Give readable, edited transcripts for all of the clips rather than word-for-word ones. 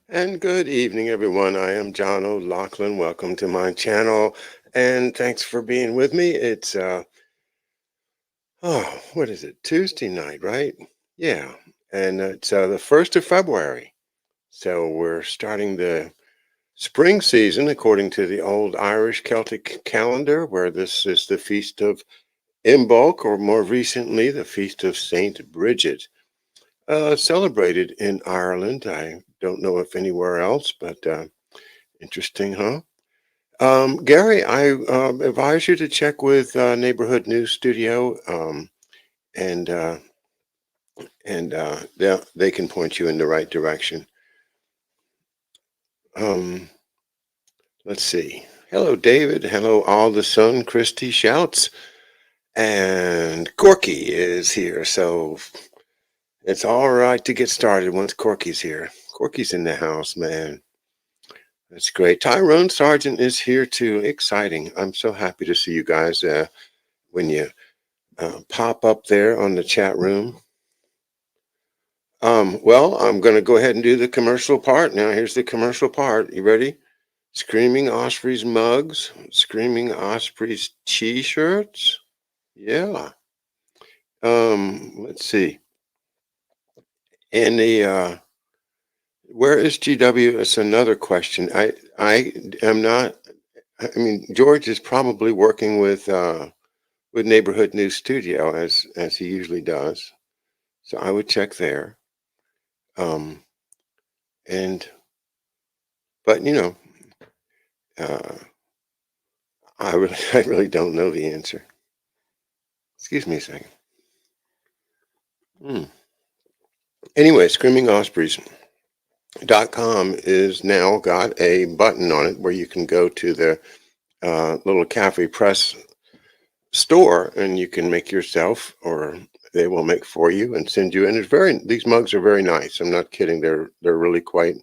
And good evening, everyone. I am John O'Loughlin. Welcome to my channel, and thanks for being with me. It's what is it? Tuesday night, right? Yeah, and it's the 1st of February. So we're starting the spring season according to the old Irish Celtic calendar, where this is the feast of Imbolc, or more recently, the feast of Saint Bridget, celebrated in Ireland. I don't know if anywhere else, but interesting, huh? Gary, I advise you to check with Neighborhood News Studio, and they can point you in the right direction. Um, let's see. Hello, David. Hello, all the sun. Christy shouts, and Corky is here. So it's all right to get started once Corky's here. Corky's in the house, man. That's great. Tyrone Sargent is here too. Exciting. I'm so happy to see you guys when you pop up there on the chat room. Well, I'm going to go ahead and do the commercial part. Now, here's the commercial part. You ready? Screaming Ospreys mugs, Screaming Ospreys t-shirts. Yeah. Let's see. And where is GW? It's another question. I am not. I mean, George is probably working with Neighborhood News Studio as he usually does. So I would check there. Um, and but uh, I really don't know the answer. Excuse me a second. Hmm. Anyway, screamingospreys.com is now got a button on it where you can go to the little Cafe Press store and you can make yourself, or they will make for you and send you. And these mugs are very nice. I'm not kidding. They're really quite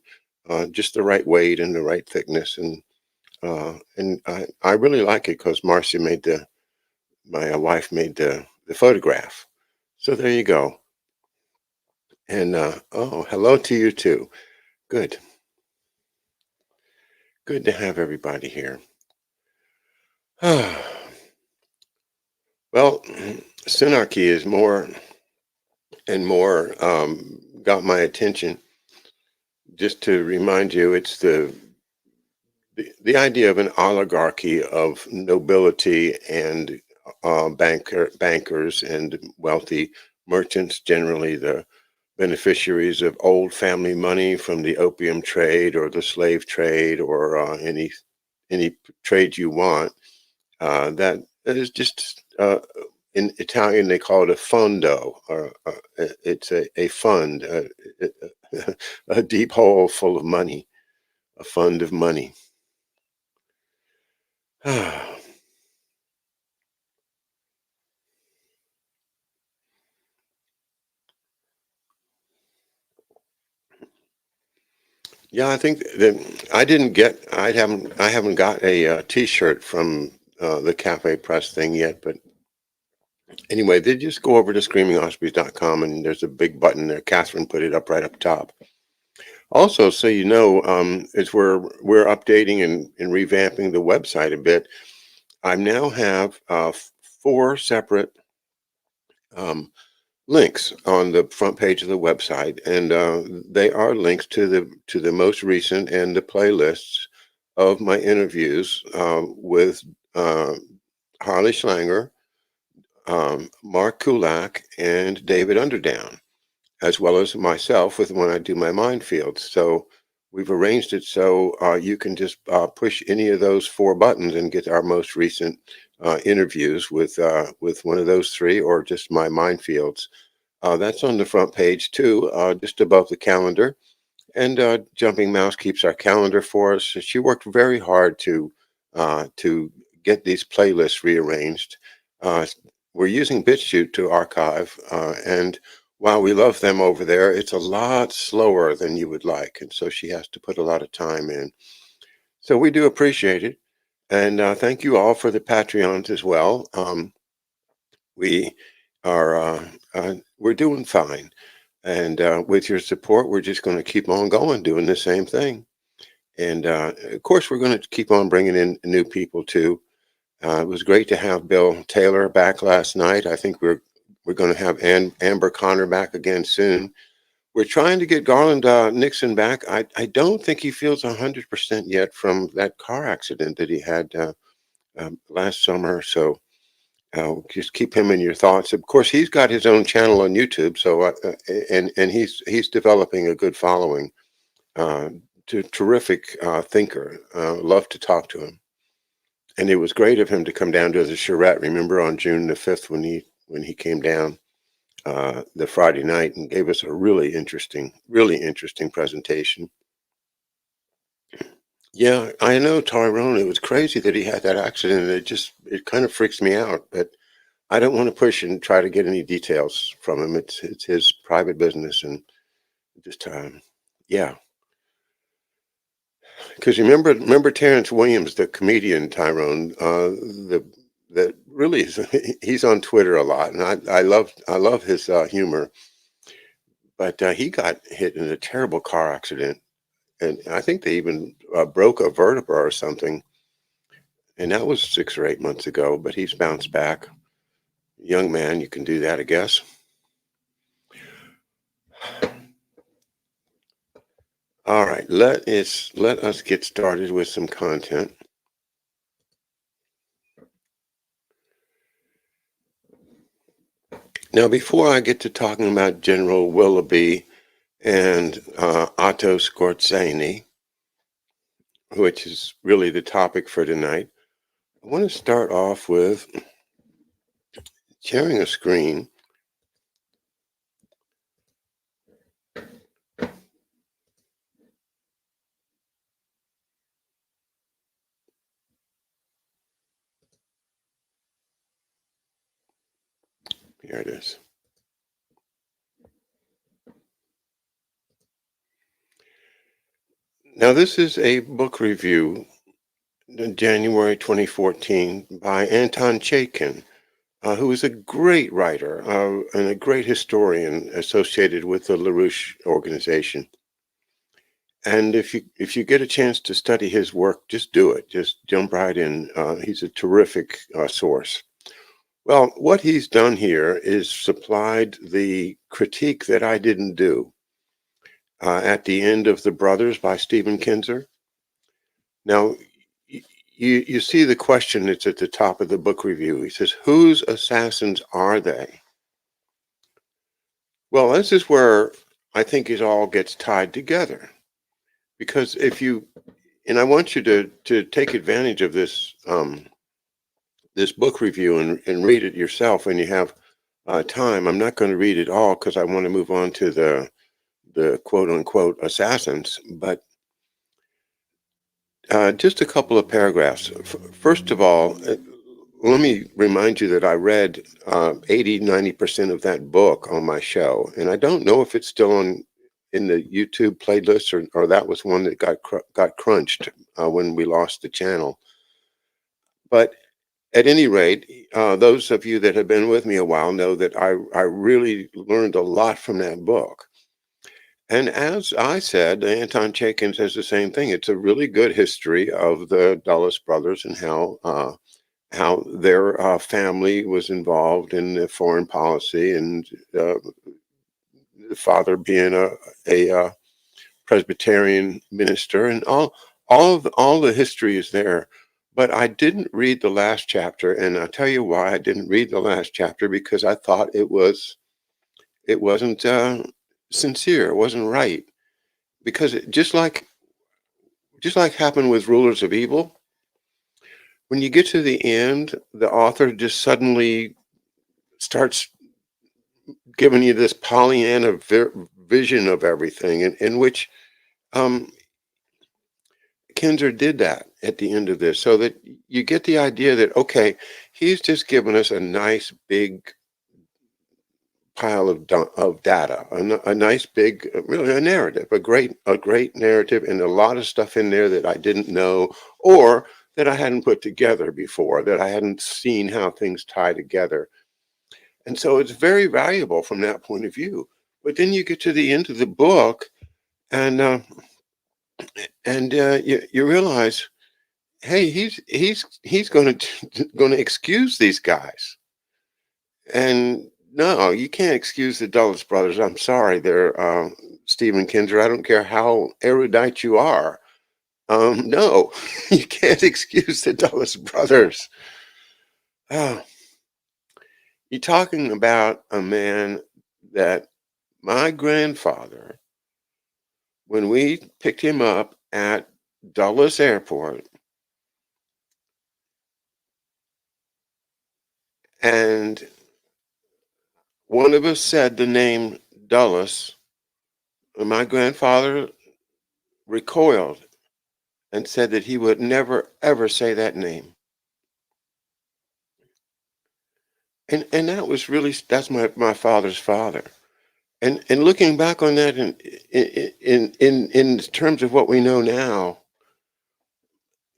just the right weight and the right thickness. And I really like it because Marcia my wife made the photograph. So there you go. And oh, hello to you too. Good. Good to have everybody here. Well, Synarchy is more and more got my attention. Just to remind you, it's the idea of an oligarchy of nobility and bankers and wealthy merchants, generally the beneficiaries of old family money from the opium trade or the slave trade or any trade you want. That is just in Italian they call it a fondo, or it's a fund, a deep hole full of money, a fund of money. Yeah, I think that I haven't got a T-shirt from the Cafe Press thing yet, but anyway, they just go over to screamingospreys.com and there's a big button there. Catherine put it up right up top. Also, so you know, as we're updating and revamping the website a bit, I now have four separate um, links on the front page of the website, and they are links to the most recent and the playlists of my interviews with uh, Harley Schlanger, Mark Kulak, and David Underdown, as well as myself with when I do my Mindfields. So we've arranged it so you can just push any of those four buttons and get our most recent interviews with one of those three or just my Mindfields. That's on the front page too, just above the calendar. And Jumping Mouse keeps our calendar for us. She worked very hard to get these playlists rearranged. Uh, we're using BitChute to archive, and while we love them over there, it's a lot slower than you would like, and so she has to put a lot of time in. So we do appreciate it, and thank you all for the Patreons as well. We are we're doing fine. And with your support, we're just going to keep on going, doing the same thing. And of course, we're going to keep on bringing in new people too. It was great to have Bill Taylor back last night. I think we're going to have Amber Connor back again soon. We're trying to get Garland Nixon back. I don't think he feels 100% yet from that car accident that he had last summer. So just keep him in your thoughts. Of course, he's got his own channel on YouTube. So and he's developing a good following. Terrific thinker. Love to talk to him. And it was great of him to come down to the charrette. Remember on June the 5th when he came down the Friday night and gave us a really interesting presentation. Yeah, I know Tyrone. It was crazy that he had that accident. It kind of freaks me out, but I don't want to push and try to get any details from him. It's his private business, and just yeah. Because remember Terrence Williams, the comedian Tyrone, the that really is, he's on Twitter a lot, and I love his humor. But he got hit in a terrible car accident, and I think they even broke a vertebra or something. And that was 6 or 8 months ago. But he's bounced back. Young man, you can do that, I guess. All right, let us get started with some content. Now, before I get to talking about General Willoughby and Otto Skorzeny, which is really the topic for tonight, I want to start off with sharing a screen. Here it is. Now, this is a book review, January 2014, by Anton Chaikin, who is a great writer and a great historian associated with the LaRouche organization. And if you get a chance to study his work, just do it. Just jump right in. He's a terrific source. Well, what he's done here is supplied the critique that I didn't do at the end of The Brothers by Stephen Kinzer. Now, you see the question that's at the top of the book review. He says, whose assassins are they? Well, this is where I think it all gets tied together. Because and I want you to take advantage of this this book review and read it yourself when you have time. I'm not going to read it all because I want to move on to the quote unquote assassins, but just a couple of paragraphs. First of all, let me remind you that I read 80-90% of that book on my show, and I don't know if it's still in the YouTube playlist or that was one that got crunched when we lost the channel. But at any rate, those of you that have been with me a while know that I really learned a lot from that book. And as I said, Anton Chaikin says the same thing. It's a really good history of the Dulles brothers and how their family was involved in the foreign policy, and the father being a Presbyterian minister, and all the history is there. But I didn't read the last chapter, and I'll tell you why I didn't read the last chapter, because I thought it wasn't sincere, it wasn't right. Because just like happened with Rulers of Evil, when you get to the end, the author just suddenly starts giving you this Pollyanna vision of everything, in which Kinzer did that at the end of this, so that you get the idea that, okay, he's just given us a nice big pile of data, a nice big, really a narrative, a great narrative, and a lot of stuff in there that I didn't know, or that I hadn't put together before, that I hadn't seen how things tie together. And so it's very valuable from that point of view. But then you get to the end of the book, and you realize, hey, he's going to going to excuse these guys. And no, you can't excuse the Dulles brothers. I'm sorry, they're Stephen Kinzer. I don't care how erudite you are. No, you can't excuse the Dulles brothers. Oh, you're talking about a man that my grandfather, when we picked him up at Dulles Airport, and one of us said the name Dulles, and my grandfather recoiled and said that he would never ever say that name. And that was really, that's my father's father. And looking back on that in terms of what we know now,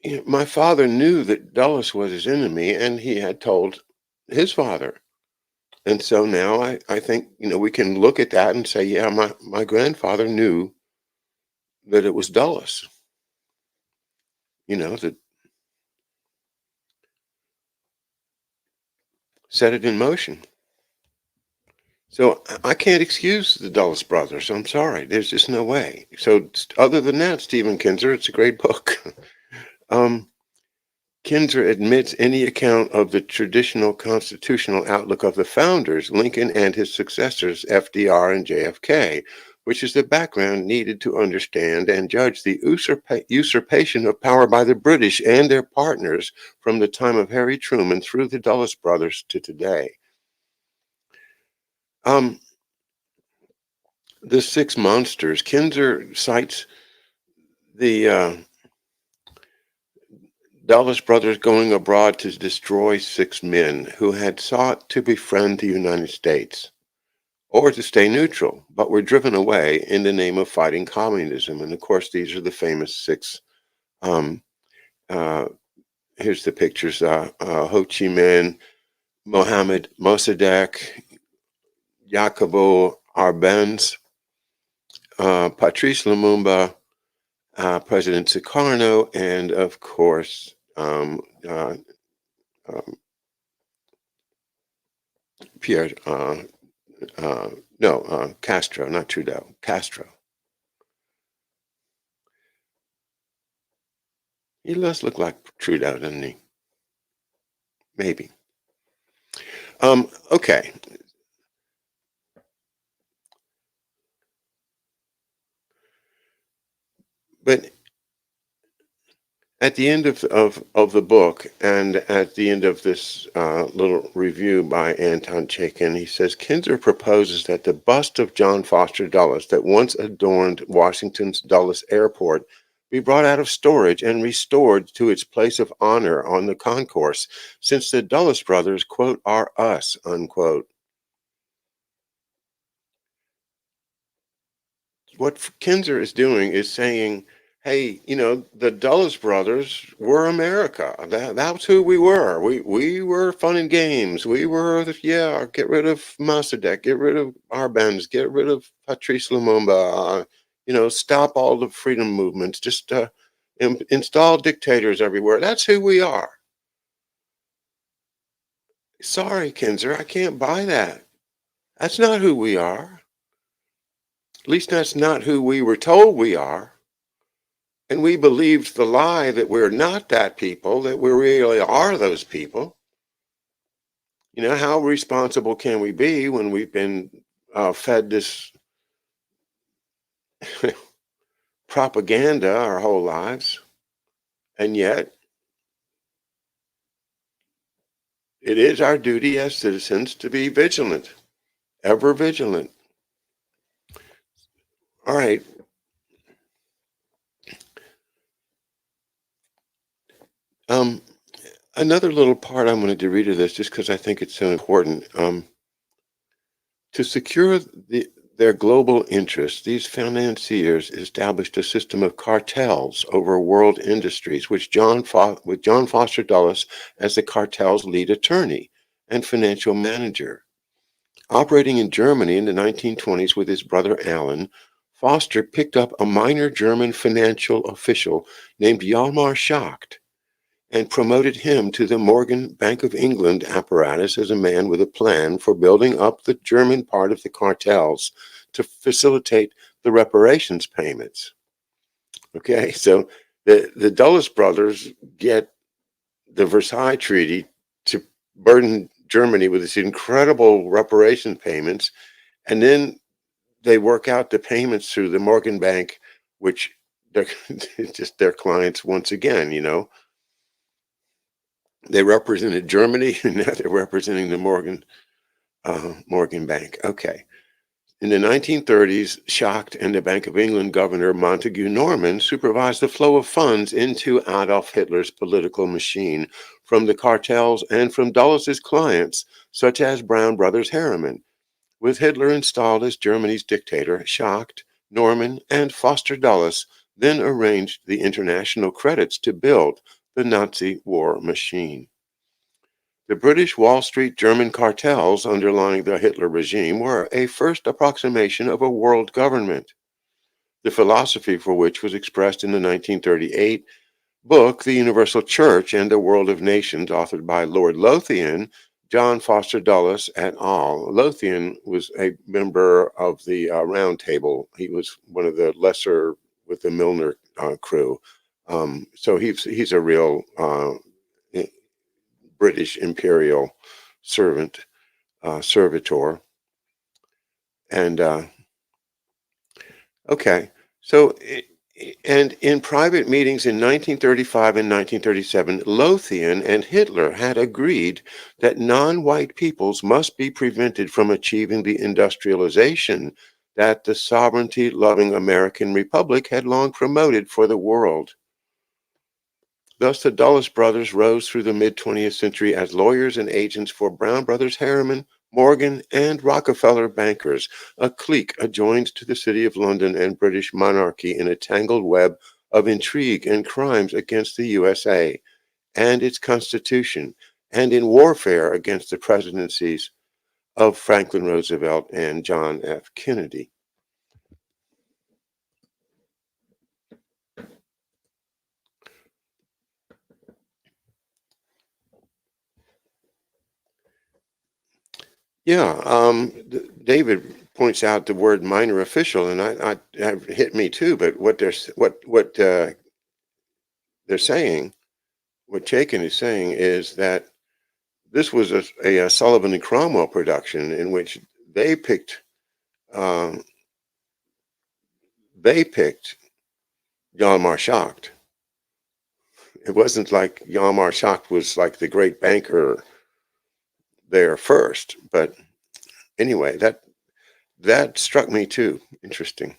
you know, my father knew that Dulles was his enemy, and he had told his father. And so now I think, you know, we can look at that and say, yeah, my grandfather knew that it was Dulles, you know, that set it in motion. So I can't excuse the Dulles brothers. I'm sorry. There's just no way. So other than that, Stephen Kinzer, it's a great book. um, Kinzer admits any account of the traditional constitutional outlook of the founders, Lincoln and his successors, FDR and JFK, which is the background needed to understand and judge the usurpation of power by the British and their partners from the time of Harry Truman through the Dulles brothers to today. Um, the Six Monsters, Kinzer cites the Dulles brothers going abroad to destroy 6 men who had sought to befriend the United States or to stay neutral, but were driven away in the name of fighting communism. And of course, these are the famous six. Um, uh, Here's the pictures: Ho Chi Minh, Mohammed Mossadegh, Jacobo Arbenz, Patrice Lumumba, President Sukarno, and of course, Pierre, Castro, not Trudeau, Castro. He does look like Trudeau, doesn't he? Maybe. Okay. But at the end of the book, and at the end of this little review by Anton Chaikin, he says, Kinzer proposes that the bust of John Foster Dulles that once adorned Washington's Dulles Airport be brought out of storage and restored to its place of honor on the concourse, since the Dulles brothers, quote, are us, unquote. What Kinzer is doing is saying, hey, you know, the Dulles brothers were America. That's who we were. We were fun and games. We were, get rid of Mossadegh, get rid of Arbenz, get rid of Patrice Lumumba, stop all the freedom movements, just install dictators everywhere. That's who we are. Sorry, Kinzer, I can't buy that. That's not who we are. At least that's not who we were told we are. And we believed the lie that we're not that people, that we really are those people. You know, how responsible can we be when we've been fed this propaganda our whole lives? And yet, it is our duty as citizens to be vigilant, ever vigilant. All right. Another little part I wanted to read of this, just because I think it's so important. To secure their global interests, these financiers established a system of cartels over world industries, with John Foster Dulles as the cartel's lead attorney and financial manager. Operating in Germany in the 1920s with his brother Alan, Foster picked up a minor German financial official named Hjalmar Schacht and promoted him to the Morgan Bank of England apparatus as a man with a plan for building up the German part of the cartels to facilitate the reparations payments. Okay, so the Dulles brothers get the Versailles Treaty to burden Germany with this incredible reparation payments, and then they work out the payments through the Morgan Bank, which they're just their clients once again. They represented Germany, and now they're representing the Morgan Bank. Okay. In the 1930s, Schacht and the Bank of England Governor Montague Norman supervised the flow of funds into Adolf Hitler's political machine from the cartels and from Dulles's clients, such as Brown Brothers Harriman. With Hitler installed as Germany's dictator, Schacht, Norman, and Foster Dulles then arranged the international credits to build the Nazi war machine. The British Wall Street German cartels underlying the Hitler regime were a first approximation of a world government, the philosophy for which was expressed in the 1938 book, The Universal Church and the World of Nations, authored by Lord Lothian, John Foster Dulles et al. Lothian was a member of the Round Table. He was one of the lesser with the Milner crew. So he's a real British imperial servitor. And okay, so and in private meetings in 1935 and 1937, Lothian and Hitler had agreed that non-white peoples must be prevented from achieving the industrialization that the sovereignty-loving American Republic had long promoted for the world. Thus, the Dulles brothers rose through the mid-20th century as lawyers and agents for Brown Brothers Harriman, Morgan, and Rockefeller bankers, a clique adjoined to the City of London and British monarchy in a tangled web of intrigue and crimes against the USA and its Constitution, and in warfare against the presidencies of Franklin Roosevelt and John F. Kennedy. Yeah, David points out the word minor official, and I have hit me too. But what they're saying, what Chaikin is saying, is that this was a Sullivan and Cromwell production in which they picked um, Hjalmar Schacht. It wasn't like Hjalmar Schacht was like the great banker there first, but anyway, that struck me too. Interesting.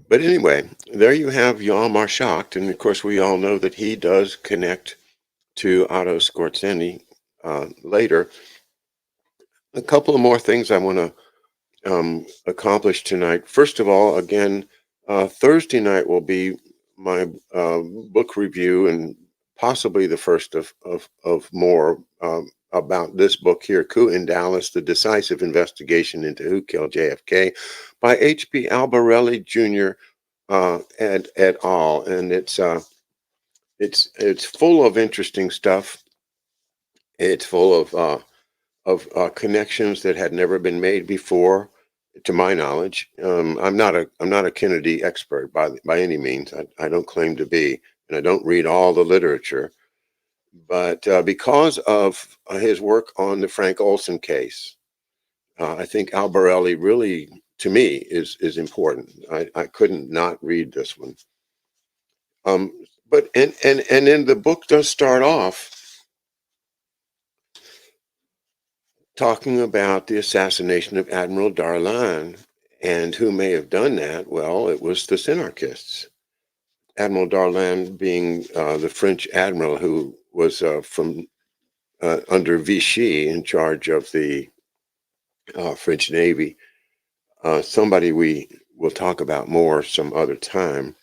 But anyway, there you have Hjalmar Schacht, and of course we all know that he does connect to Otto Skorzeny later. A couple of more things I want to accomplish tonight. First of all, again, Thursday night will be my book review and possibly the first of more about this book here, Coup in Dallas, The Decisive Investigation into Who Killed JFK by H.P. Albarelli Jr. Et al. And it's full of interesting stuff. It's full of connections that had never been made before, to my knowledge. I'm not a Kennedy expert by any means. I don't claim to be, and I don't read all the literature. But because of his work on the Frank Olson case, I think Albarelli really, to me, is important. I couldn't not read this one. But and then the book does start off talking about the assassination of Admiral Darlan. And who may have done that? Well, it was the Synarchists. Admiral Darlan being the French admiral who was from under Vichy in charge of the French Navy. Somebody we will talk about more some other time.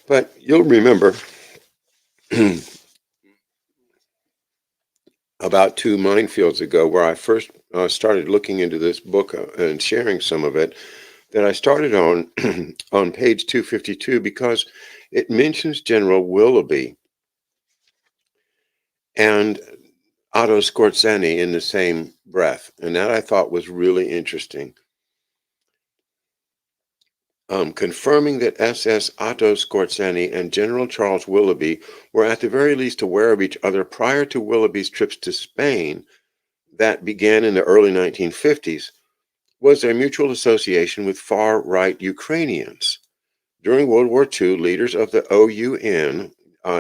But you'll remember about two Mindfields ago, where I first started looking into this book and sharing some of it, that I started on on page 252 because it mentions General Willoughby and Otto Skorzeny in the same breath. And that I thought was really interesting. Confirming that SS Otto Skorzeny and General Charles Willoughby were at the very least aware of each other prior to Willoughby's trips to Spain that began in the early 1950s was their mutual association with far-right Ukrainians. During World War II, leaders of the OUN,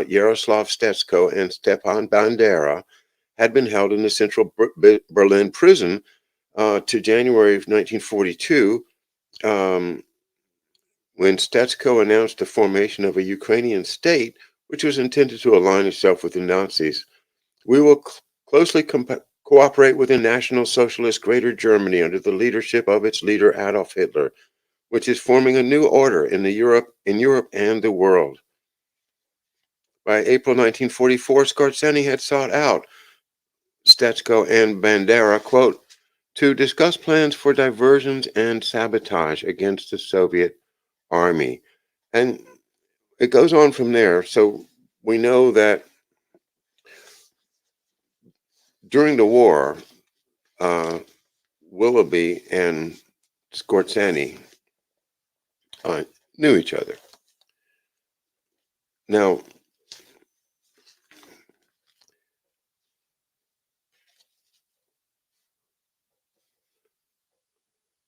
Yaroslav Stetsko and Stepan Bandera, had been held in the central Berlin prison to January of 1942, when Stetsko announced the formation of a Ukrainian state, which was intended to align itself with the Nazis. We will closely cooperate with the National Socialist Greater Germany under the leadership of its leader Adolf Hitler, which is forming a new order in Europe and the world. By April 1944, Skorzeny had sought out Stetsko and Bandera, quote, to discuss plans for diversions and sabotage against the Soviet army. And it goes on from there. So we know that during the war, Willoughby and Skorzeny knew each other. Now,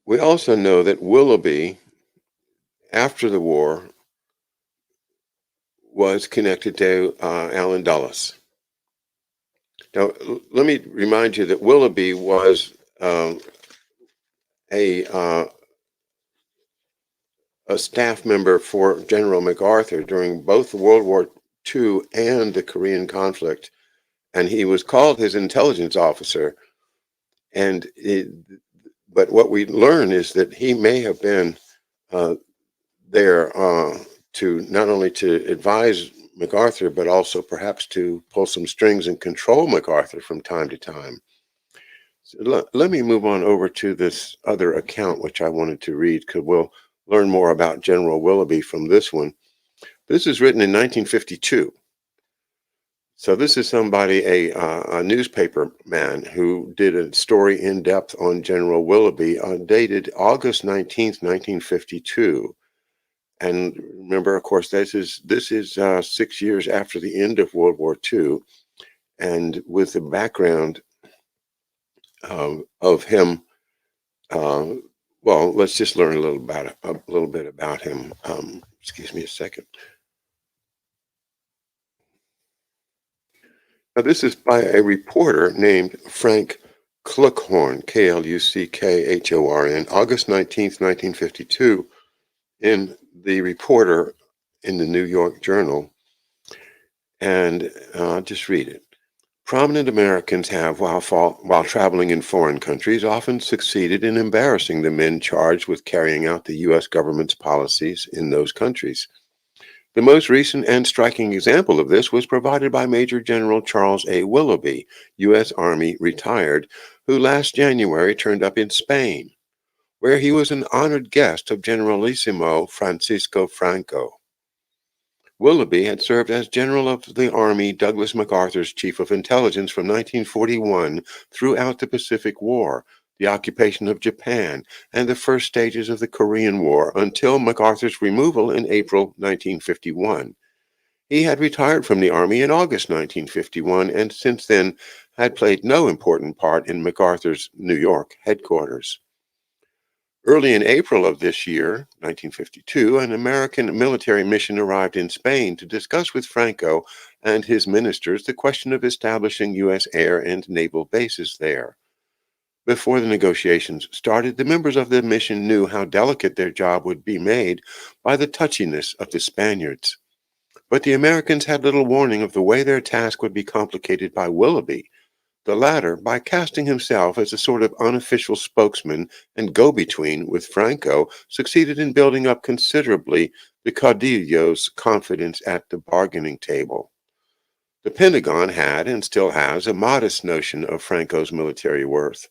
we also know that Willoughby, after the war, was connected to Allen Dulles. Now, let me remind you that Willoughby was a staff member for General MacArthur during both World War II and the Korean conflict, and he was called his intelligence officer. And but what we learn is that he may have been there to not only to advise MacArthur, but also perhaps to pull some strings and control MacArthur from time to time. So let me move on over to this other account, which I wanted to read, because we'll learn more about General Willoughby from this one. This is written in 1952. So this is somebody, a newspaper man, who did a story in depth on General Willoughby, dated August 19th, 1952. And remember, of course, this is 6 years after the end of World War II, and with the background of him. Well, let's just learn a little bit about him. Excuse me a second. Now, this is by a reporter named Frank Kluckhorn, Kluckhorn, August 19th, 1952, in the Reporter in the New York Journal. And I'll just read it. Prominent Americans have, while traveling in foreign countries, often succeeded in embarrassing the men charged with carrying out the U.S. government's policies in those countries. The most recent and striking example of this was provided by Major General Charles A. Willoughby, U.S. Army retired, who last January turned up in Spain, where he was an honored guest of Generalissimo Francisco Franco. Willoughby had served as General of the Army, Douglas MacArthur's Chief of Intelligence from 1941 throughout the Pacific War, the occupation of Japan, and the first stages of the Korean War until MacArthur's removal in April 1951. He had retired from the Army in August 1951 and since then had played no important part in MacArthur's New York headquarters. Early in April of this year, 1952, an American military mission arrived in Spain to discuss with Franco and his ministers the question of establishing U.S. air and naval bases there. Before the negotiations started, the members of the mission knew how delicate their job would be made by the touchiness of the Spaniards. But the Americans had little warning of the way their task would be complicated by Willoughby, The latter, by casting himself as a sort of unofficial spokesman and go-between with Franco, succeeded in building up considerably the caudillo's confidence at the bargaining table. The Pentagon had and still has a modest notion of Franco's military worth.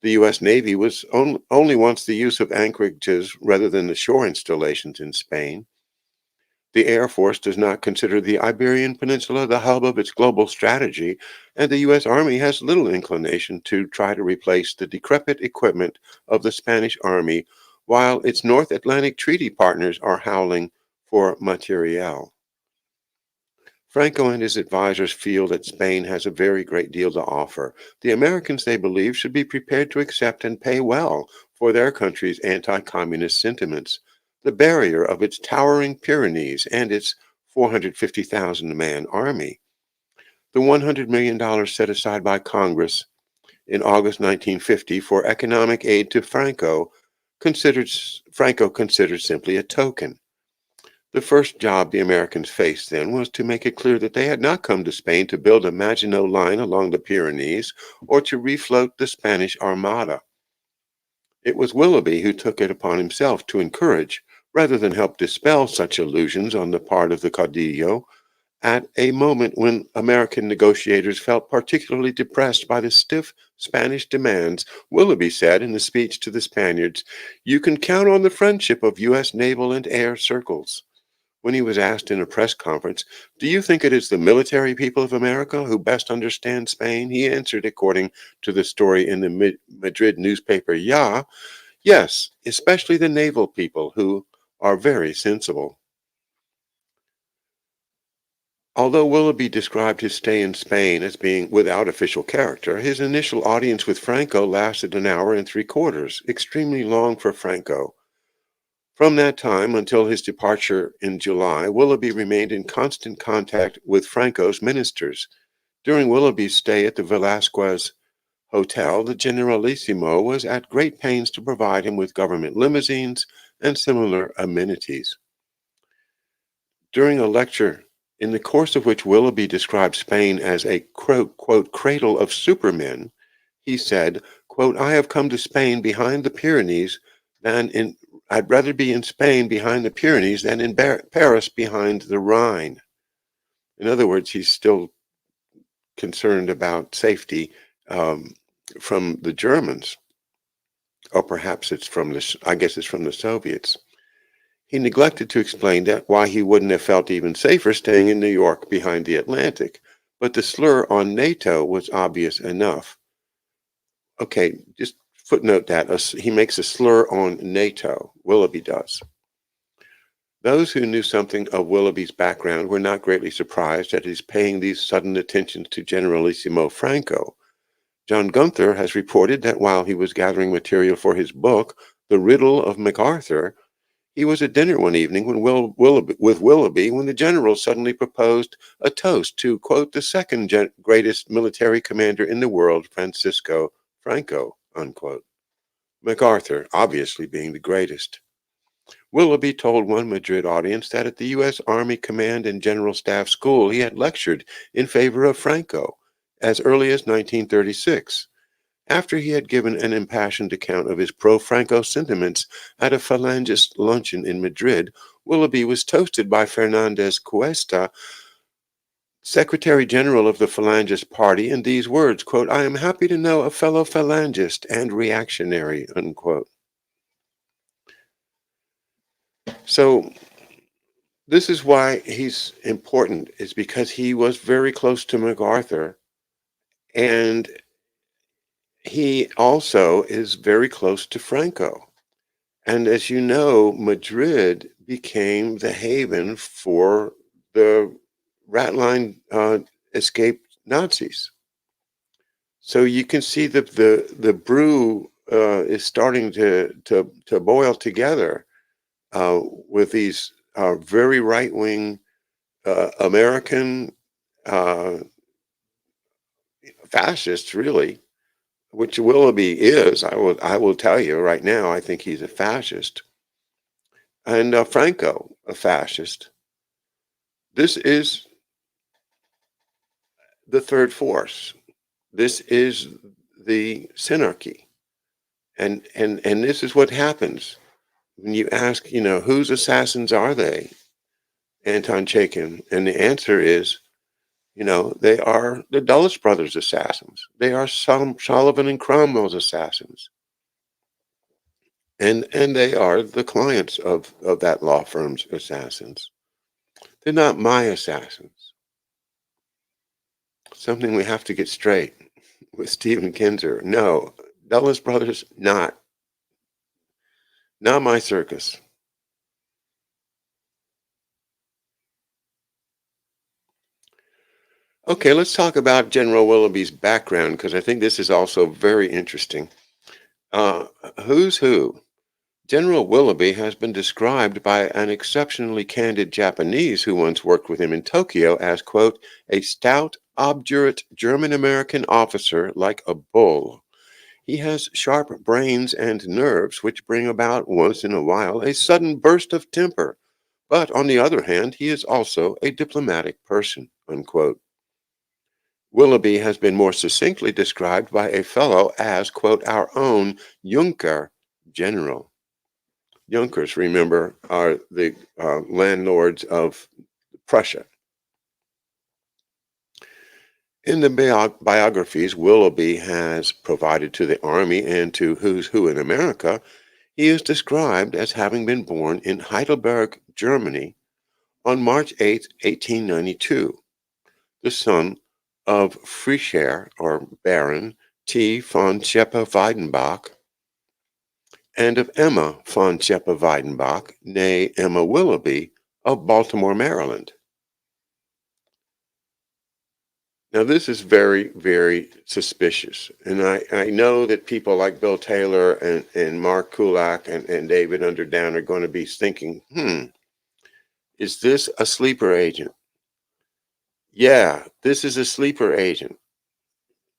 The U.S. Navy was only wants the use of anchorages rather than the shore installations in Spain. The Air Force does not consider the Iberian Peninsula the hub of its global strategy, and the U.S. Army has little inclination to try to replace the decrepit equipment of the Spanish Army, while its North Atlantic Treaty partners are howling for materiel. Franco and his advisors feel that Spain has a very great deal to offer. The Americans, they believe, should be prepared to accept and pay well for their country's anti-communist sentiments. The barrier of its towering Pyrenees and its 450,000-man army. The $100 million set aside by Congress in August 1950 for economic aid to Franco considered simply a token. The first job the Americans faced then was to make it clear that they had not come to Spain to build a Maginot Line along the Pyrenees or to refloat the Spanish Armada. It was Willoughby who took it upon himself to encourage, rather than help dispel such illusions on the part of the caudillo, at a moment when American negotiators felt particularly depressed by the stiff Spanish demands. Willoughby said in a speech to the Spaniards, "You can count on the friendship of U.S. naval and air circles." When he was asked in a press conference, "Do you think it is the military people of America who best understand Spain?" he answered, according to the story in the Madrid newspaper, yes, especially the naval people, who are very sensible. Although Willoughby described his stay in Spain as being without official character, his initial audience with Franco lasted an hour and three-quarters, extremely long for Franco. From that time until his departure in July, Willoughby remained in constant contact with Franco's ministers. During Willoughby's stay at the Velasquez Hotel, the Generalissimo was at great pains to provide him with government limousines and similar amenities. During a lecture in the course of which Willoughby described Spain as a quote, cradle of supermen, he said, quote, "I have come to Spain behind the Pyrenees than in I'd rather be in Spain behind the Pyrenees than in Paris behind the Rhine." In other words, he's still concerned about safety from the Germans, or perhaps I guess it's from the Soviets. He neglected to explain that why he wouldn't have felt even safer staying in New York behind the Atlantic, but the slur on NATO was obvious enough. Okay, just footnote that. He makes a slur on NATO. Willoughby does. Those who knew something of Willoughby's background were not greatly surprised at his paying these sudden attentions to Generalissimo Franco. John Gunther has reported that while he was gathering material for his book, The Riddle of MacArthur, he was at dinner one evening with Willoughby when the general suddenly proposed a toast to, quote, "the second greatest military commander in the world, Francisco Franco," unquote. MacArthur obviously being the greatest. Willoughby told one Madrid audience that at the U.S. Army Command and General Staff School he had lectured in favor of Franco as early as 1936. After he had given an impassioned account of his pro-Franco sentiments at a Falangist luncheon in Madrid, Willoughby was toasted by Fernandez Cuesta, Secretary General of the Falangist Party, in these words, quote, "I am happy to know a fellow Falangist and reactionary," unquote. So this is why he's important, is because he was very close to MacArthur, and he also is very close to Franco. And as you know, Madrid became the haven for the Ratline escaped Nazis. So you can see that the brew is starting to boil together with these very right-wing American uh, fascists, really, which Willoughby is. I will tell you right now, I think he's a fascist. And Franco, a fascist. This is the third force This is the Synarchy. And this is what happens when you ask, whose assassins are they, Anton Chaikin? And the answer is, they are the Dulles brothers' assassins. They are Sullivan and Cromwell's assassins. And they are the clients of that law firm's assassins. They're not my assassins. Something we have to get straight with Stephen Kinzer. No, Dulles brothers, not my circus. Okay, let's talk about General Willoughby's background, because I think this is also very interesting. Who's who? General Willoughby has been described by an exceptionally candid Japanese who once worked with him in Tokyo as, quote, a stout, obdurate German-American officer like a bull. He has sharp brains and nerves which bring about once in a while a sudden burst of temper. But on the other hand, he is also a diplomatic person, unquote. Willoughby has been more succinctly described by a fellow as, quote, our own Junker general. Junkers, remember, are the landlords of Prussia. In the biographies Willoughby has provided to the Army and to Who's Who in America, he is described as having been born in Heidelberg, Germany, on March 8, 1892, the son of Freiherr, or Baron, T. von Scheppe-Weidenbach, and of Emma von Scheppe-Weidenbach, née Emma Willoughby, of Baltimore, Maryland. Now, this is very, very suspicious. And I know that people like Bill Taylor and Mark Kulak and David Underdown are going to be thinking, is this a sleeper agent? Yeah, this is a sleeper agent.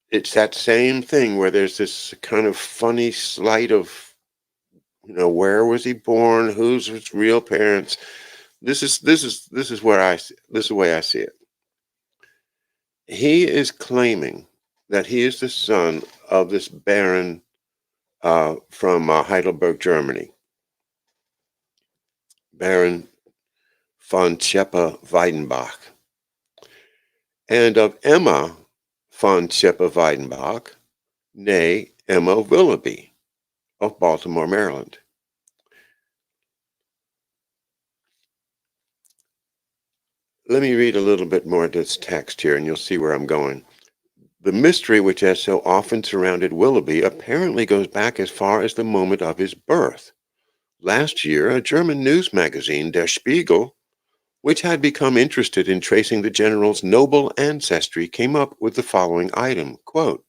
It's that same thing where there's this kind of funny slight of, where was he born? Who's his real parents? This is the way I see it. He is claiming that he is the son of this baron from Heidelberg, Germany, Baron von Scheppe-Weidenbach, and of Emma von Scheppe-Weidenbach, née Emma Willoughby, of Baltimore, Maryland. Let me read a little bit more of this text here, and you'll see where I'm going. The mystery which has so often surrounded Willoughby apparently goes back as far as the moment of his birth. Last year, a German news magazine, Der Spiegel, which had become interested in tracing the general's noble ancestry, came up with the following item, quote,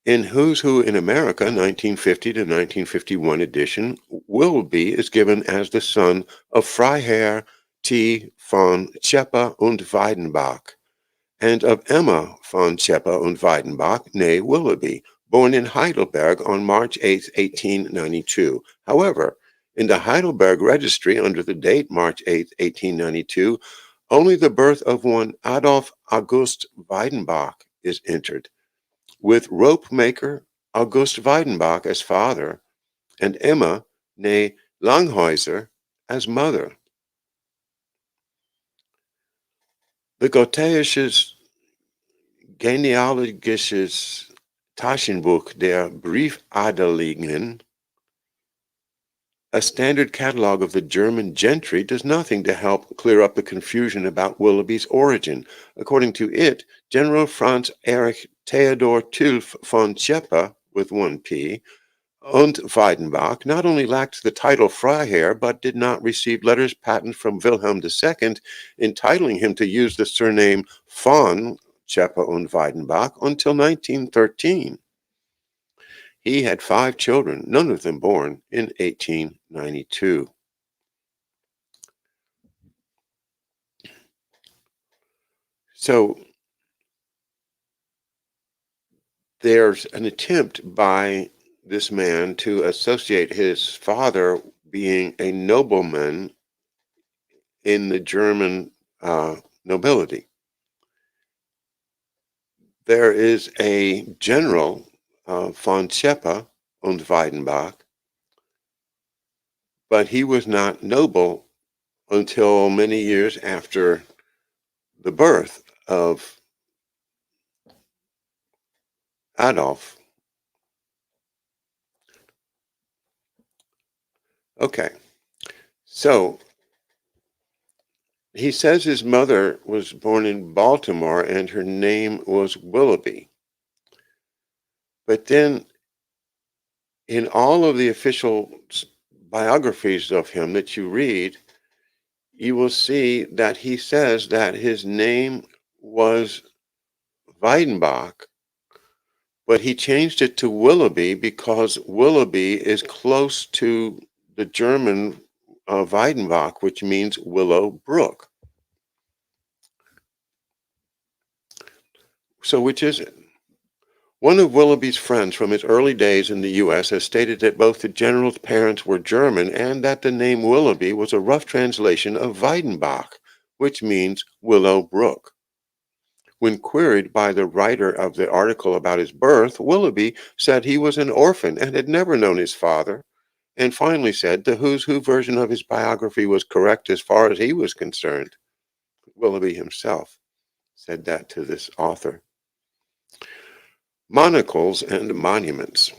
in Who's Who in America, 1950 to 1951 edition, Willoughby is given as the son of Freiherr T. von Scheppe und Weidenbach, and of Emma von Scheppe und Weidenbach, née Willoughby, born in Heidelberg on March 8, 1892. However, in the Heidelberg registry under the date March 8, 1892, only the birth of one Adolf August Weidenbach is entered, with rope maker August Weidenbach as father and Emma, née Langhäuser, as mother. The Goetheisches genealogisches Taschenbuch der Briefadeligen, a standard catalog of the German gentry, does nothing to help clear up the confusion about Willoughby's origin. According to it, General Franz Erich Theodor Tulf von Scheppe, with one P, und Weidenbach not only lacked the title Freiherr, but did not receive letters patent from Wilhelm II entitling him to use the surname von Scheppe und Weidenbach until 1913. He had 5 children, none of them born in 1892. So there's an attempt by this man to associate his father being a nobleman in the German nobility. there is a general, von Schepper und Weidenbach, but he was not noble until many years after the birth of Adolf. Okay, so he says his mother was born in Baltimore and her name was Willoughby. But then in all of the official biographies of him that you read, you will see that he says that his name was Weidenbach, but he changed it to Willoughby because Willoughby is close to the German Weidenbach, which means willow brook. So which is it? One of Willoughby's friends from his early days in the U.S. has stated that both the general's parents were German and that the name Willoughby was a rough translation of Weidenbach, which means willow brook. When queried by the writer of the article about his birth, Willoughby said he was an orphan and had never known his father, and finally said the Who's Who version of his biography was correct as far as he was concerned. Willoughby himself said that to this author. Monocles and monuments.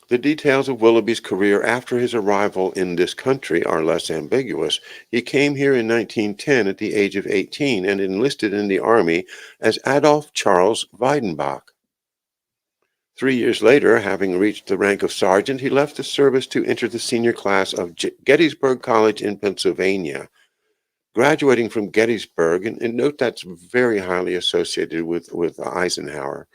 The details of Willoughby's career after his arrival in this country are less ambiguous. He came here in 1910 at the age of 18 and enlisted in the army as Adolf Charles Weidenbach. 3 years later, having reached the rank of sergeant, he left the service to enter the senior class of Gettysburg College in Pennsylvania. Graduating from Gettysburg, and note that's very highly associated with Eisenhower,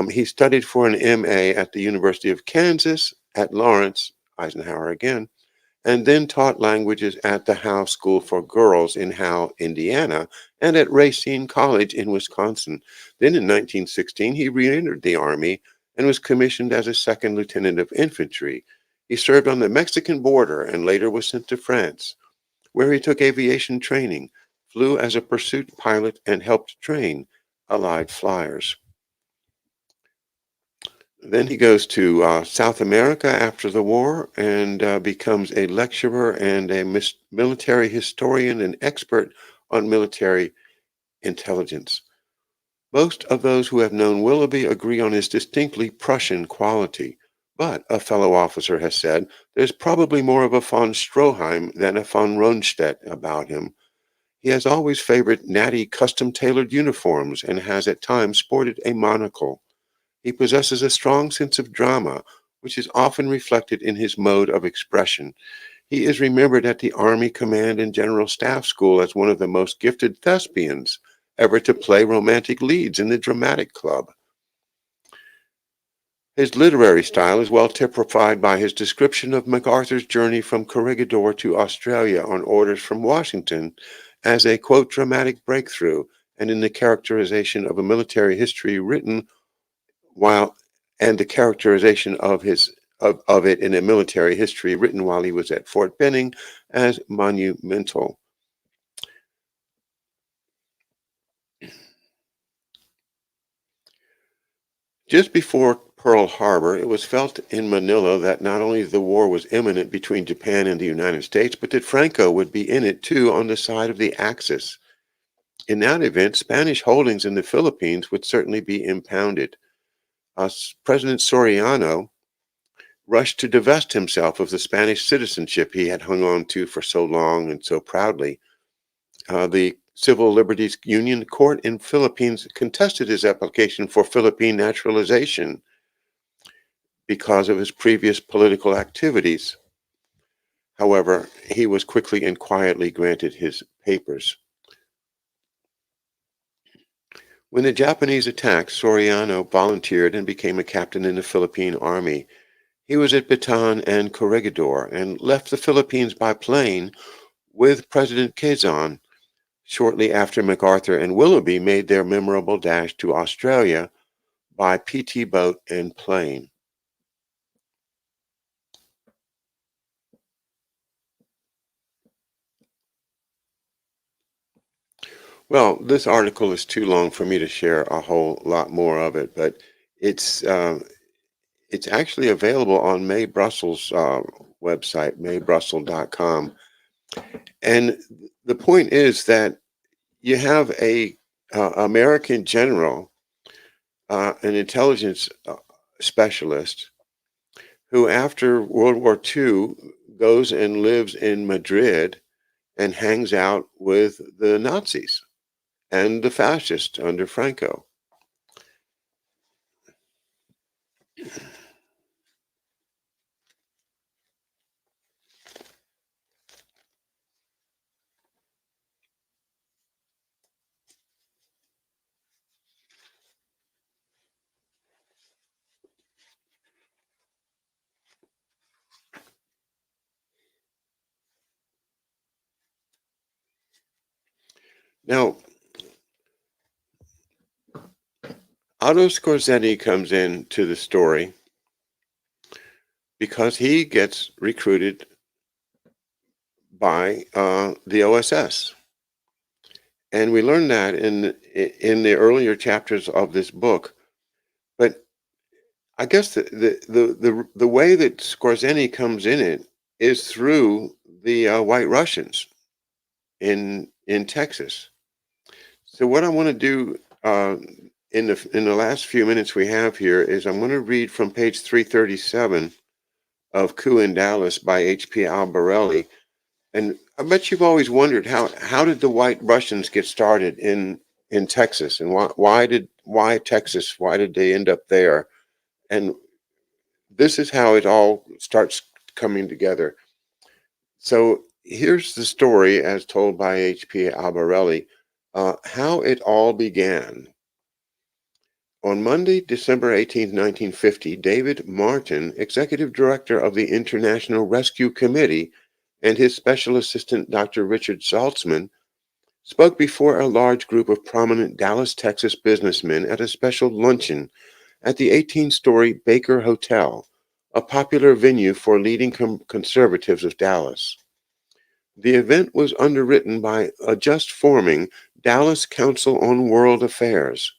he studied for an MA at the University of Kansas at Lawrence, Eisenhower again, and then taught languages at the Howe School for Girls in Howe, Indiana, and at Racine College in Wisconsin. Then in 1916, he re-entered the Army and was commissioned as a second lieutenant of infantry. He served on the Mexican border and later was sent to France, where he took aviation training, flew as a pursuit pilot, and helped train Allied flyers. Then he goes to South America after the war and becomes a lecturer and a military historian and expert on military intelligence. Most of those who have known Willoughby agree on his distinctly Prussian quality, but a fellow officer has said there's probably more of a von Stroheim than a von Rundstedt about him. He has always favored natty custom-tailored uniforms and has at times sported a monocle. He possesses a strong sense of drama, which is often reflected in his mode of expression. He is remembered at the Army Command and General Staff School as one of the most gifted thespians ever to play romantic leads in the dramatic club. His literary style is well typified by his description of MacArthur's journey from Corregidor to Australia on orders from Washington as a, quote, dramatic breakthrough, and in the characterization of a military history written while and the characterization of it in a military history written while he was at Fort Benning as monumental. Just before Pearl Harbor, it was felt in Manila that not only the war was imminent between Japan and the United States, but that Franco would be in it too on the side of the Axis. In that event, Spanish holdings in the Philippines would certainly be impounded. President Soriano rushed to divest himself of the Spanish citizenship he had hung on to for so long and so proudly. The Civil Liberties Union Court in Philippines contested his application for Philippine naturalization because of his previous political activities. However, he was quickly and quietly granted his papers. When the Japanese attacked, Soriano volunteered and became a captain in the Philippine Army. He was at Bataan and Corregidor and left the Philippines by plane with President Quezon shortly after MacArthur and Willoughby made their memorable dash to Australia by PT boat and plane. Well, this article is too long for me to share a whole lot more of it, but it's uh, it's actually available on May Brussels' website, maybrussel.com. And the point is that you have a American general, an intelligence specialist, who after World War II goes and lives in Madrid and hangs out with the Nazis and the fascists under Franco. Now, Otto Skorzeny comes into the story because he gets recruited by the OSS. And we learn that in the earlier chapters of this book. But I guess the way that Skorzeny comes in it is through the White Russians in Texas. So what I want to do in the last few minutes we have here is I'm going to read from page 337 of Coup in Dallas by H.P. Albarelli. And I bet you've always wondered how did the White Russians get started in Texas, and why Texas? Why did they end up there? And this is how it all starts coming together. So here's the story as told by H.P. Albarelli, how it all began. On Monday, December 18, 1950, David Martin, executive director of the International Rescue Committee, and his special assistant, Dr. Richard Saltzman, spoke before a large group of prominent Dallas, Texas businessmen at a special luncheon at the 18-story Baker Hotel, a popular venue for leading conservatives of Dallas. The event was underwritten by a just forming Dallas Council on World Affairs,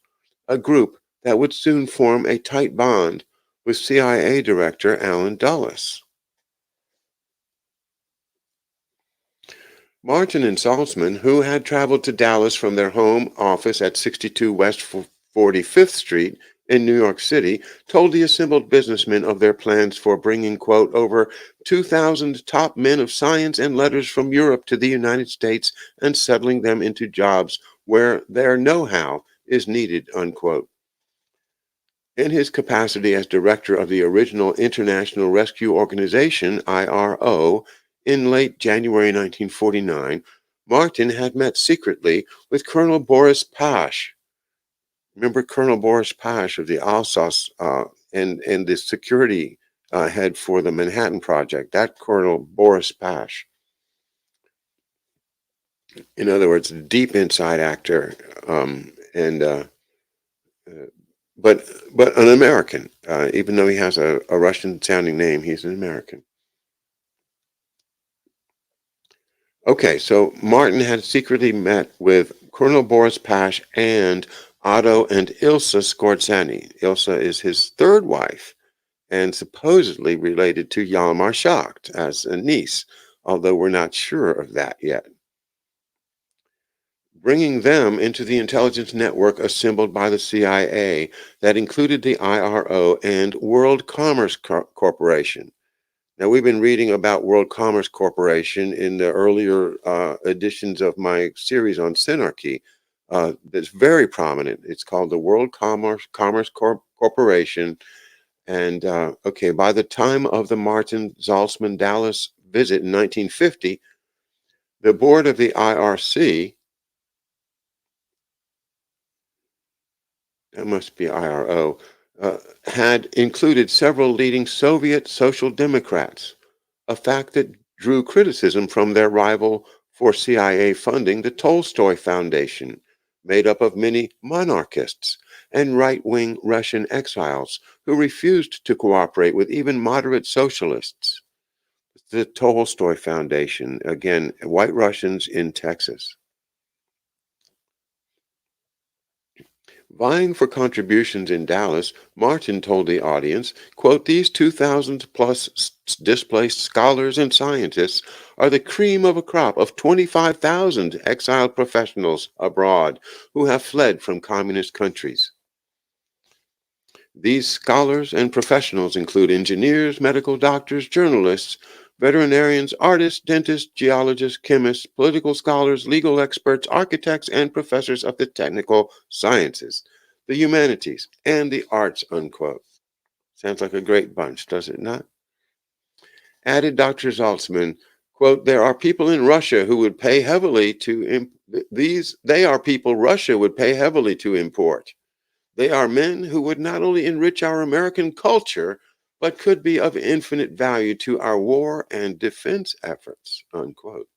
a group that would soon form a tight bond with CIA Director Allen Dulles. Martin and Saltzman, who had traveled to Dallas from their home office at 62 West 45th Street in New York City, told the assembled businessmen of their plans for bringing, quote, over 2,000 top men of science and letters from Europe to the United States and settling them into jobs where their know-how is needed, unquote. In his capacity as director of the original International Rescue Organization, IRO, in late January 1949, Martin had met secretly with Colonel Boris Pash. Remember Colonel Boris Pash of the Alsace and the security head for the Manhattan Project, that Colonel Boris Pash. In other words, deep inside actor, and uh, but an American. Even though he has a Russian-sounding name, he's an American. Okay, so Martin had secretly met with Colonel Boris Pash and Otto and Ilse Skorzeny. Ilse is his third wife and supposedly related to Hjalmar Schacht as a niece, although we're not sure of that yet. Bringing them into the intelligence network assembled by the CIA that included the IRO and World Commerce Corporation. Now, we've been reading about World Commerce Corporation in the earlier editions of my series on Synarchy. That's very prominent. It's called the World Commerce Corporation. And okay, by the time of the Martin Saltzman Dallas visit in 1950, the board of the IRC, that must be IRO, had included several leading Soviet Social Democrats, a fact that drew criticism from their rival for CIA funding, the Tolstoy Foundation, made up of many monarchists and right-wing Russian exiles who refused to cooperate with even moderate socialists. The Tolstoy Foundation, again, white Russians in Texas. Vying for contributions in Dallas, Martin told the audience, quote, "These 2,000 plus displaced scholars and scientists are the cream of a crop of 25,000 exiled professionals abroad who have fled from communist countries. These scholars and professionals include engineers, medical doctors, journalists, veterinarians, artists, dentists, geologists, chemists, political scholars, legal experts, architects, and professors of the technical sciences, the humanities, and the arts," unquote. Sounds like a great bunch, does it not? Added Dr. Zaltzman, quote, "There are people in Russia who would pay heavily to they are people Russia would pay heavily to import. They are men who would not only enrich our American culture, but could be of infinite value to our war and defense efforts," unquote.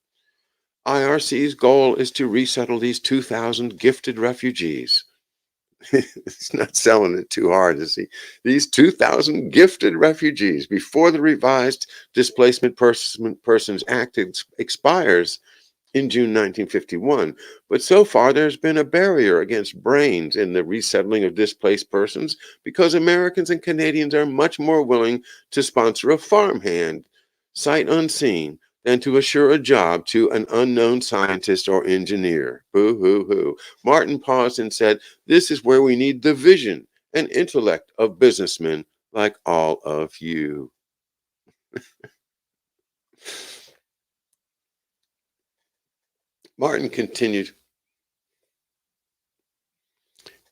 IRC's goal is to resettle these 2,000 gifted refugees. It's not selling it too hard, is he? These 2,000 gifted refugees before the revised Displacement Persons Act expires in June 1951. But so far, there's been a barrier against brains in the resettling of displaced persons because Americans and Canadians are much more willing to sponsor a farmhand, sight unseen, than to assure a job to an unknown scientist or engineer. Boo hoo hoo. Martin paused and said, "This is where we need the vision and intellect of businessmen like all of you." Martin continued,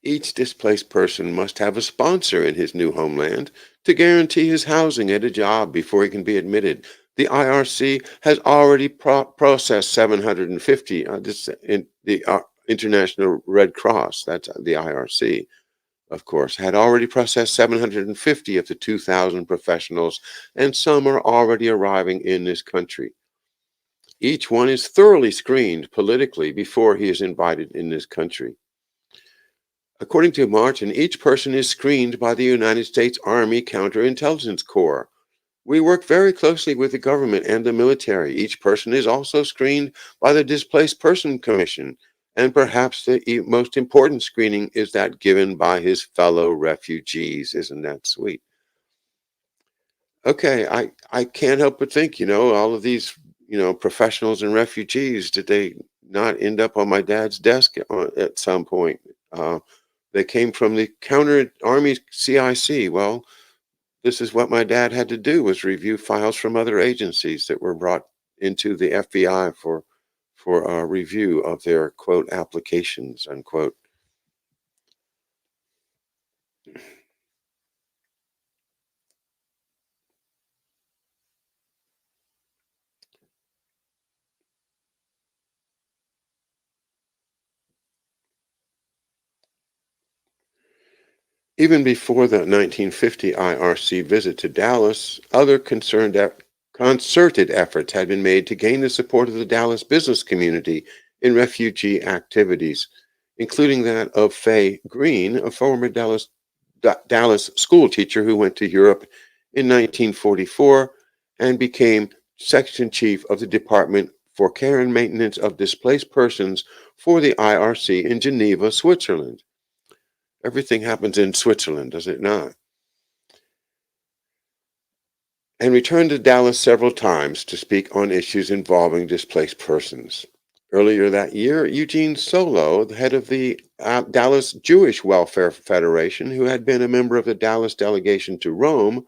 "Each displaced person must have a sponsor in his new homeland to guarantee his housing and a job before he can be admitted. The IRC has already processed 750, the International Red Cross, that's the IRC, of course, had already processed 750 of the 2,000 professionals, and some are already arriving in this country. Each one is thoroughly screened politically before he is invited in this country. According to Martin, each person is screened by the United States Army Counterintelligence Corps. We work very closely with the government and the military. Each person is also screened by the Displaced Person Commission. And perhaps the most important screening is that given by his fellow refugees. Isn't that sweet? Okay, I can't help but think, all of these, professionals and refugees, did they not end up on my dad's desk at some point? They came from the counter army CIC. Well, this is what my dad had to do, was review files from other agencies that were brought into the FBI for a review of their quote applications unquote. Even before the 1950 IRC visit to Dallas, other concerted efforts had been made to gain the support of the Dallas business community in refugee activities, including that of Fay Green, a former Dallas school teacher who went to Europe in 1944 and became section chief of the Department for Care and Maintenance of Displaced Persons for the IRC in Geneva, Switzerland. Everything happens in Switzerland, does it not? And returned to Dallas several times to speak on issues involving displaced persons. Earlier that year, Eugene Solo, the head of the Dallas Jewish Welfare Federation, who had been a member of the Dallas delegation to Rome,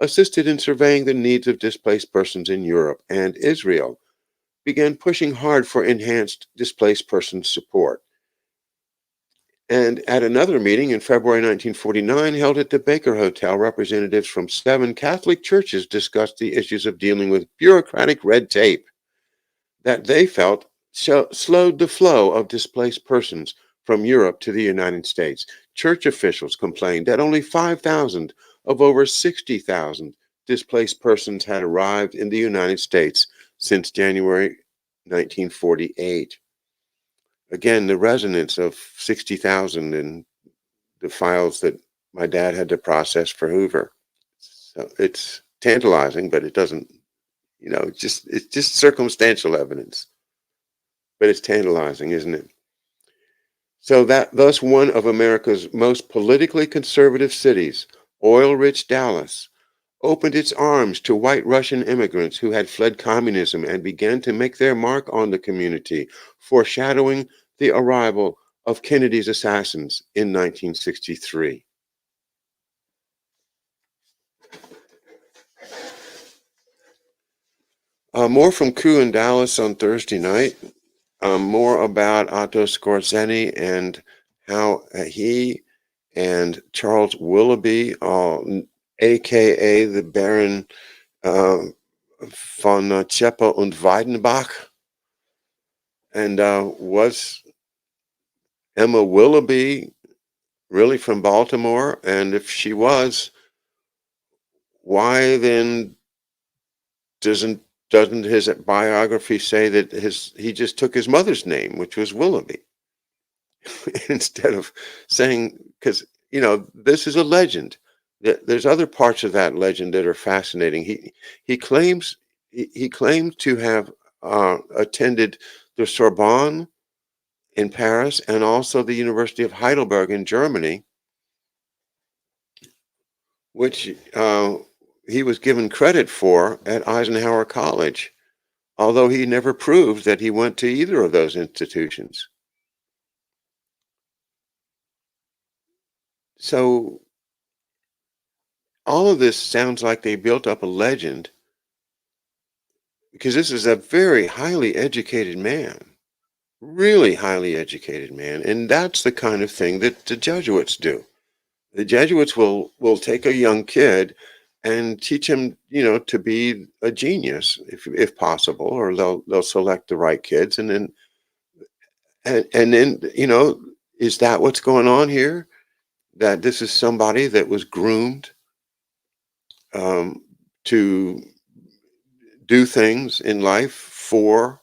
assisted in surveying the needs of displaced persons in Europe and Israel, began pushing hard for enhanced displaced persons support. And at another meeting in February 1949, held at the Baker Hotel, representatives from 7 Catholic churches discussed the issues of dealing with bureaucratic red tape that they felt slowed the flow of displaced persons from Europe to the United States. Church officials complained that only 5,000 of over 60,000 displaced persons had arrived in the United States since January 1948. Again, the resonance of 60,000 in the files that my dad had to process for Hoover. So it's tantalizing, but it doesn't, it's just circumstantial evidence. But it's tantalizing, isn't it? So that thus one of America's most politically conservative cities, oil-rich Dallas, opened its arms to white Russian immigrants who had fled communism and began to make their mark on the community, foreshadowing the arrival of Kennedy's assassins in 1963. More from Crew in Dallas on Thursday night. More about Otto Skorzeny and how he and Charles Willoughby, aka the Baron von Zschäpe und Weidenbach, and was Emma Willoughby really from Baltimore? And if she was, why then doesn't his biography say that he just took his mother's name, which was Willoughby, instead of saying, because this is a legend. There's other parts of that legend that are fascinating. He claims he claimed to have attended the Sorbonne in Paris and also the University of Heidelberg in Germany, which he was given credit for at Eisenhower College, although he never proved that he went to either of those institutions. So all of this sounds like they built up a legend, because this is a very highly educated man, really highly educated man, and that's the kind of thing that the Jesuits do. The Jesuits will take a young kid and teach him, to be a genius if possible, or they'll select the right kids, and then is that what's going on here? That this is somebody that was groomed to do things in life for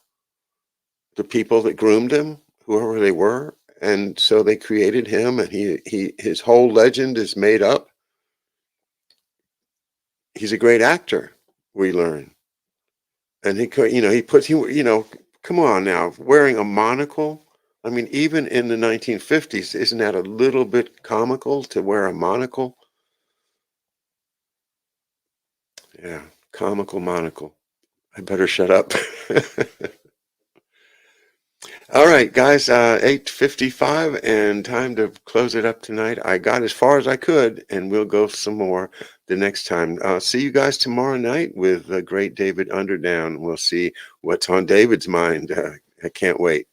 the people that groomed him, whoever they were, and so they created him, and his whole legend is made up. He's a great actor, we learn, and come on now, wearing a monocle. I mean, even in the 1950s, isn't that a little bit comical to wear a monocle? Yeah, comical monocle. I better shut up. All right, guys, 8:55 and time to close it up tonight. I got as far as I could, and we'll go some more the next time. See you guys tomorrow night with the great David Underdown. We'll see what's on David's mind. I can't wait.